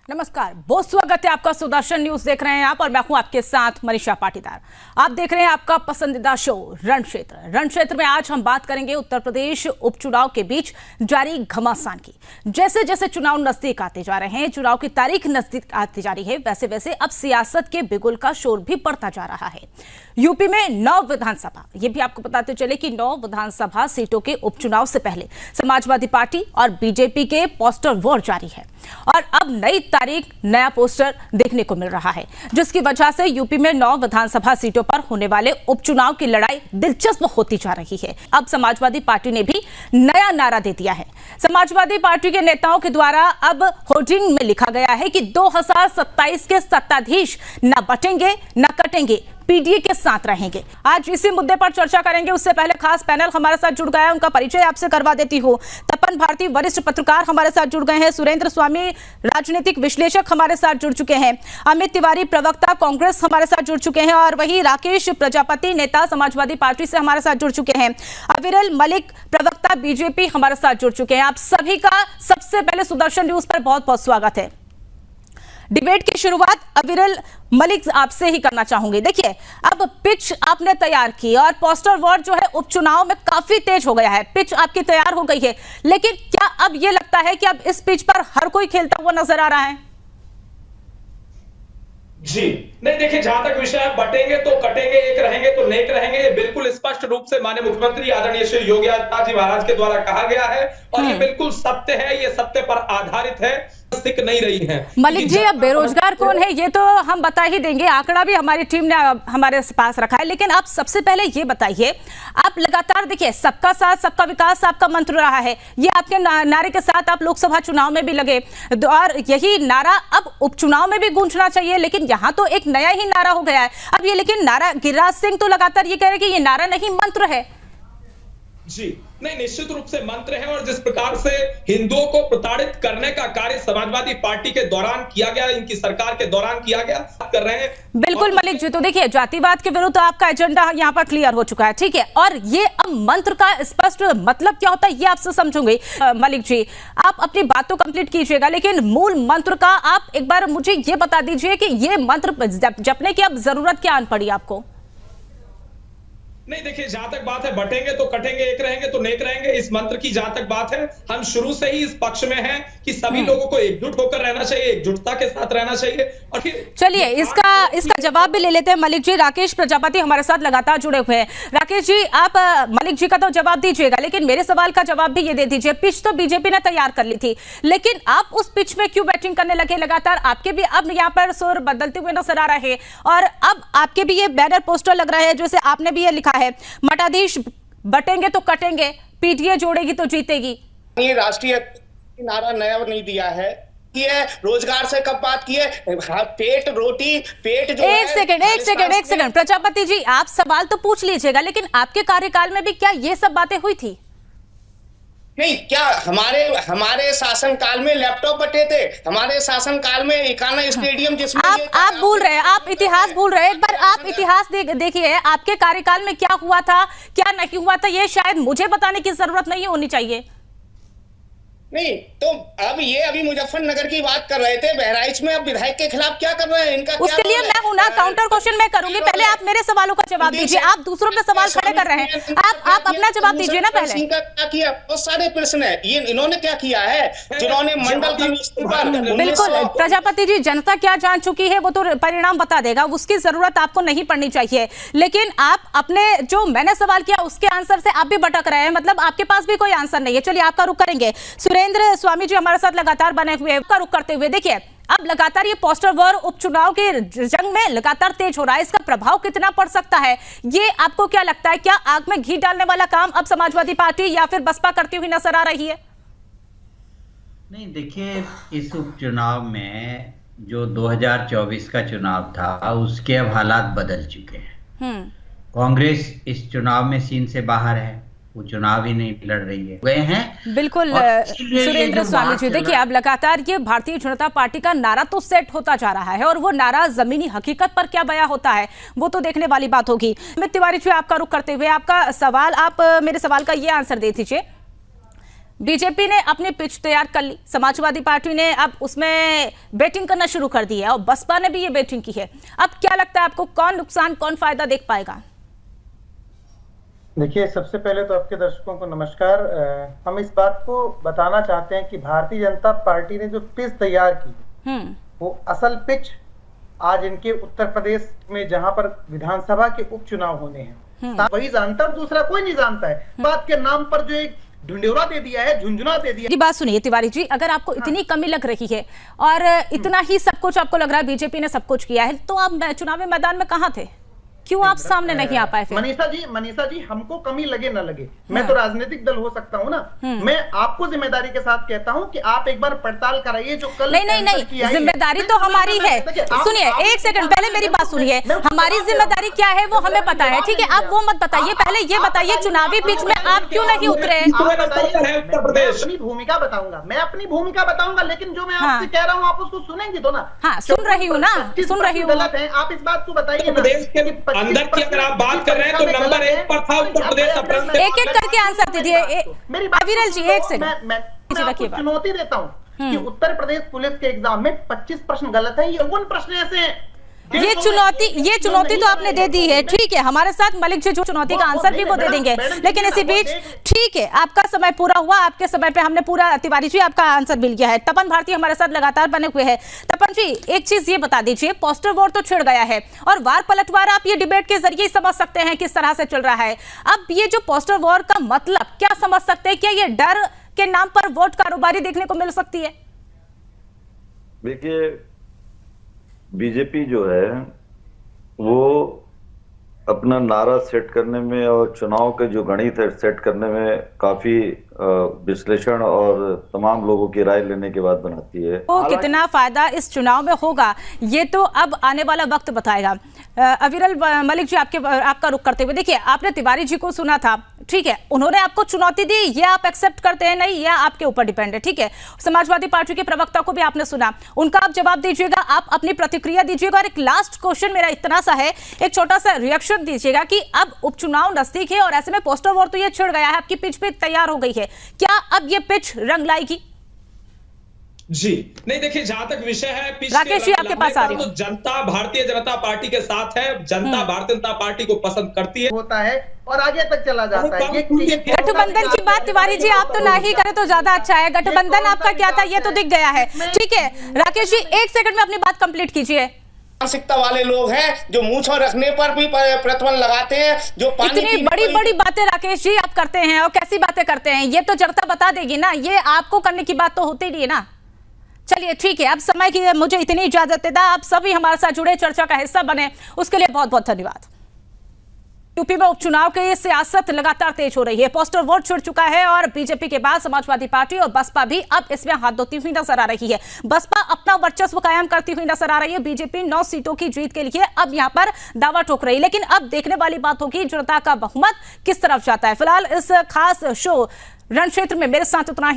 नमस्कार, बहुत स्वागत है आपका। सुदर्शन न्यूज देख रहे हैं आप और मैं हूं आपके साथ मनीषा पाटीदार। आप देख रहे हैं आपका पसंदीदा शो रण क्षेत्र में आज हम बात करेंगे उत्तर प्रदेश उपचुनाव के बीच जारी घमासान की। जैसे जैसे चुनाव नजदीक आते जा रहे हैं, चुनाव की तारीख नजदीक आती जा रही है, वैसे वैसे अब सियासत के बिगुल का शोर भी बढ़ता जा रहा है। यूपी में 9 विधानसभा, ये भी आपको बताते चले कि 9 विधानसभा सीटों के उपचुनाव से पहले समाजवादी पार्टी और बीजेपी के पोस्टर वॉर जारी है और अब नई तारीख, नया पोस्टर देखने को मिल रहा है, जिसकी वजह से यूपी में 9 विधानसभा सीटों पर होने वाले उपचुनाव की लड़ाई दिलचस्प होती जा रही है। अब समाजवादी पार्टी ने भी नया नारा दे दिया है। समाजवादी पार्टी के नेताओं के द्वारा अब होर्डिंग में लिखा गया है कि 2027 के सत्ताधीश न बटेंगे न कटेंगे, पीडीए के साथ रहेंगे। आज इसी मुद्दे पर चर्चा करेंगे। उससे पहले खास पैनल हमारे साथ जुड़ गया है, उनका परिचय आपसे करवा देती हूँ। तपन भारती वरिष्ठ पत्रकार हमारे साथ जुड़ गए हैं। सुरेंद्र स्वामी राजनीतिक विश्लेषक हमारे साथ जुड़ चुके हैं। अमित तिवारी प्रवक्ता कांग्रेस हमारे साथ जुड़ चुके हैं और वही राकेश प्रजापति नेता समाजवादी पार्टी से हमारे साथ जुड़ चुके हैं। अविरल मलिक प्रवक्ता बीजेपी हमारे साथ जुड़ चुके हैं। आप सभी का सबसे पहले सुदर्शन न्यूज पर बहुत बहुत स्वागत है। डिबेट की शुरुआत अविरल मलिक आपसे ही करना चाहूंगी। देखिए, अब पिच आपने तैयार की और पोस्टर वॉर जो है उपचुनाव में काफी तेज हो गया है। पिच आपकी तैयार हो गई है, लेकिन क्या अब ये लगता है कि अब इस पिच पर हर कोई खेलता हुआ नजर आ रहा है? जी नहीं, देखिए, जहां तक विषय है बटेंगे तो कटेंगे, एक रहेंगे तो नेक रहेंगे, ये बिल्कुल स्पष्ट रूप से माननीय मुख्यमंत्री आदरणीय श्री योगी आदित्यनाथ जी महाराज के द्वारा कहा गया है और ये बिल्कुल सत्य है, ये सत्य पर आधारित है, सिक नहीं रही है। मलिक जी, अब बेरोजगार कौन है ये तो हम बता ही देंगे, आंकड़ा भी हमारी टीम ने हमारे पास रखा है, लेकिन आप सबसे पहले ये बताइए, आप लगातार देखिए सबका साथ सबका विकास आपका मंत्र रहा है, ये आपके नारे के साथ आप लोकसभा चुनाव में भी लगे और यही नारा अब उपचुनाव में भी गूंजना चाहिए, लेकिन यहाँ तो एक नया ही नारा हो गया है अब ये। लेकिन नारा गिरिराज सिंह तो लगातार ये कह रहे हैं कि ये नारा नहीं मंत्र है। जी नहीं, निश्चित रूप से मंत्र है और जिस प्रकार से हिंदुओं को प्रताड़ित करने का कार्य समाजवादी पार्टी के दौरान किया गया, इनकी सरकार के दौरान किया गया, कर रहे हैं। बिल्कुल मलिक जी, तो देखिए जातिवाद के विरुद्ध आपका एजेंडा यहाँ पर क्लियर हो चुका है, ठीक है, और ये अब मंत्र का स्पष्ट मतलब क्या होता है ये आपसे समझूंगी। मलिक जी, आप अपनी बात तो कंप्लीट कीजिएगा, लेकिन मूल मंत्र का आप एक बार मुझे ये बता दीजिए कि ये मंत्र जपने की अब जरूरत क्या आन पड़ी आपको? नहीं, देखिए, जहां तक बात है बटेंगे तो कटेंगे, एक रहेंगे तो नेक रहेंगे, इस मंत्र की जहां तक बात है, हम शुरू से ही इस पक्ष में हैं कि सभी लोगों को एकजुट होकर रहना चाहिए, एकजुटता के साथ रहना चाहिए। और फिर चलिए इसका जवाब भी ले लेते हैं मलिक जी। राकेश प्रजापति हमारे साथ लगातार जुड़े हुए हैं। राकेश जी, आप मलिक जी का तो जवाब दीजिएगा, लेकिन मेरे सवाल का जवाब भी ये दे दीजिए। पिच तो बीजेपी ने तैयार कर ली थी, लेकिन आप उस पिच में क्यों बैटिंग करने लगे? लगातार आपके भी अब यहाँ पर सुर बदलते हुए नजर आ रहे हैं और अब आपके भी ये बैनर पोस्टर लग रहा है, जैसे आपने भी ये लिखा है, मठाधीश बटेंगे तो कटेंगे, पीडीए जोड़ेगी तो जीतेगी। ये राष्ट्रीय नारा नया नहीं दिया है, ये रोजगार से कब बात की है? पेट रोटी पेट जो एक सेकंड प्रजापति जी, आप सवाल तो पूछ लीजिएगा, लेकिन आपके कार्यकाल में भी क्या ये सब बातें हुई थी? नहीं, क्या हमारे शासन काल में लैपटॉप बटे थे? हमारे शासन काल में इकाना स्टेडियम जिसमें आप भूल रहे हैं, आप इतिहास भूल रहे हैं। एक बार आप इतिहास देखिए, आपके कार्यकाल में क्या हुआ था क्या नहीं हुआ था, ये शायद मुझे बताने की जरूरत नहीं होनी चाहिए। नहीं तो अभी मुजफ्फरनगर की बात कर रहे थे, बहराइच में अब विधायक के खिलाफ क्या कर रहे हैं? इनका उसके लिए मैं हूं ना, काउंटर क्वेश्चन मैं करूंगी, पहले आप मेरे सवालों का जवाब दीजिए। आप दूसरों पे सवाल खड़े कर रहे हैं, आप अपना जवाब दीजिए ना पहले। क्या किया? बहुत सारे प्रश्न है, ये इन्होंने क्या किया है? जिन्होंने मंडल बिल्कुल प्रजापति जी, जनता क्या जान चुकी है वो तो परिणाम बता देगा, उसकी जरूरत आपको नहीं पड़नी चाहिए, लेकिन आप अपने जो मैंने सवाल किया उसके आंसर से आप भी भटक रहे हैं, मतलब आपके पास भी कोई आंसर नहीं है। चलिए आपका रुख करेंगे। सुरेंद्र स्वामी जी हमारे साथ लगातार बने हुए का रुख करते हुए, देखिए अब लगातार ये पोस्टर वॉर उपचुनाव के जंग में लगातार तेज हो रहा है, इसका प्रभाव कितना पड़ सकता है ये आपको क्या लगता है? क्या आग में घी डालने वाला काम अब समाजवादी पार्टी या फिर बसपा करती हुई नजर आ रही है? नहीं, देखिए, इस उपचुनाव में जो 2024 का चुनाव था उसके अब हालात बदल चुके हैं। कांग्रेस इस चुनाव में सीन से बाहर है, वो चुनाव ही नहीं लड़ रही है, गए हैं। बिल्कुल सुरेंद्र स्वामी जी, देखिए अब लगातार ये भारतीय जनता पार्टी का नारा तो सेट होता जा रहा है और वो नारा जमीनी हकीकत पर क्या बयां होता है वो तो देखने वाली बात होगी। अमित तिवारी जी, आपका रुख करते हुए आपका सवाल, आप मेरे सवाल का ये आंसर दे दीजिए। बीजेपी ने अपनी पिच तैयार कर ली, समाजवादी पार्टी ने अब उसमें बैटिंग करना शुरू कर दिया है और बसपा ने भी ये बैटिंग की है। अब क्या लगता है आपको, कौन नुकसान कौन फायदा देख पाएगा? देखिए, सबसे पहले तो आपके दर्शकों को नमस्कार। हम इस बात को बताना चाहते हैं कि भारतीय जनता पार्टी ने जो पिच तैयार की वो असल पिच आज इनके उत्तर प्रदेश में जहां पर विधानसभा के उपचुनाव होने हैं वही जानता है, दूसरा कोई नहीं जानता है। बात के नाम पर जो एक ढुंढोरा दे दिया है, झुंझुना दे दिया है। बात सुनिए तिवारी जी, अगर आपको इतनी कमी लग रही है और इतना ही सब कुछ आपको लग रहा है बीजेपी ने सब कुछ किया है, तो आप चुनावी मैदान में कहां थे? क्यों आप सामने नहीं आ पाए? मनीषा जी, हमको कमी लगे ना लगे, मैं तो राजनीतिक दल हो सकता हूँ ना। मैं आपको जिम्मेदारी के साथ कहता हूँ कि आप एक बार पड़ताल कराइए जो कल नहीं, जिम्मेदारी तो हमारी है। सुनिए, एक सेकंड पहले मेरी बात सुनिए। हमारी जिम्मेदारी क्या है वो हमें पता है, ठीक है? आप वो मत बताइए, पहले ये बताइए चुनावी पिच में आप क्यों नहीं उतरे? अपनी भूमिका बताऊंगा, मैं अपनी भूमिका बताऊंगा, लेकिन जो मैं आपसे कह रहा हूँ आप उसको सुनेंगे तो ना। हाँ, सुन रही हूँ ना, सुन रही हूँ। गलत है, आप इस बात को बताइए। अंदर की अगर आप बात कर रहे हैं तो नंबर 1 पर था उत्तर प्रदेश। एक एक करके आंसर दीजिए। अविरल जी, एक सेकंड मैं चुनौती देता हूँ कि उत्तर प्रदेश पुलिस के एग्जाम में 25 प्रश्न गलत है, ये 1 प्रश्न ऐसे हैं। ये चुनौती तो आपने दे दी है, ठीक है। हमारे साथ मलिक जी जो चुनौती का आंसर भी वो दे देंगे, लेकिन इसी बीच ठीक है, आपका समय पूरा हुआ, आपके समय पे हमने पूरा, तिवारी जी आपका आंसर मिल गया है। तपन भारती हमारे साथ लगातार बने हुए हैं। तपन जी, एक चीज ये बता दीजिए, पोस्टर वॉर तो छिड़ गया है और वार पलटवार आप ये डिबेट के जरिए समझ सकते हैं किस तरह से चल रहा है। अब ये जो पोस्टर वॉर का मतलब क्या समझ सकते हैं? क्या ये डर के नाम पर वोट कारोबारी देखने को मिल सकती है? देखिए, बीजेपी जो है वो अपना नारा सेट करने में और चुनाव के जो गणित है सेट करने में काफी विश्लेषण और तमाम लोगों की राय लेने के बाद बनाती है। तो कितना फायदा इस चुनाव में होगा ये तो अब आने वाला वक्त बताएगा। अविरल मलिक जी, आपका रुख करते हुए, देखिए आपने तिवारी जी को सुना था, ठीक है, उन्होंने आपको चुनौती दी, ये आप एक्सेप्ट करते हैं नहीं, ये आपके ऊपर डिपेंड है, ठीक है। समाजवादी पार्टी के प्रवक्ता को भी आपने सुना, उनका आप जवाब दीजिएगा, आप अपनी प्रतिक्रिया दीजिएगा। और एक लास्ट क्वेश्चन मेरा इतना सा है, एक छोटा सा रिएक्शन दीजिएगा कि अब उपचुनाव नजदीक है और ऐसे में पोस्टर वॉर तो ये छिड़ गया है, आपकी पिच पे तैयार हो गई है, क्या अब ये पिच रंग लाएगी? जी नहीं, देखिए जहां तक विषय है राकेश जी आपके पास आ रही हूं। तो जनता भारतीय जनता पार्टी के साथ है, जनता भारतीय जनता पार्टी को पसंद करती है, होता है और आगे तक चला जाता है। गठबंधन की बात तिवारी जी आप तो ना ही करें तो ज्यादा अच्छा है। गठबंधन आपका क्या था ये तो दिख गया है, ठीक है। राकेश जी, एक सेकंड में अपनी बात कंप्लीट कीजिए। मानसिकता वाले लोग हैं जो मूंछों रखने पर भी प्रतिबंध लगाते हैं, जो पानी इतनी बड़ी बड़ी बातें राकेश जी आप करते हैं और कैसी बातें करते हैं, ये तो जनता बता देगी ना, ये आपको करने की बात तो होती नहीं है ना। चलिए ठीक है, अब समय की मुझे इतनी इजाजत देता, आप सभी हमारे साथ जुड़े, चर्चा का हिस्सा बने, उसके लिए बहुत बहुत धन्यवाद। यूपी में उपचुनाव की सियासत लगातार तेज हो रही है, पोस्टर वोट छिड़ चुका है और बीजेपी के बाद समाजवादी पार्टी और बसपा भी अब इसमें हाथ धोती हुई नजर आ रही है। बसपा अपना वर्चस्व कायम करती हुई नजर आ रही है, बीजेपी 9 सीटों की जीत के लिए अब यहां पर दावा ठोक रही है, लेकिन अब देखने वाली बात होगी जनता का बहुमत किस तरफ जाता है। फिलहाल इस खास शो रण क्षेत्र में मेरे साथ उतना ही।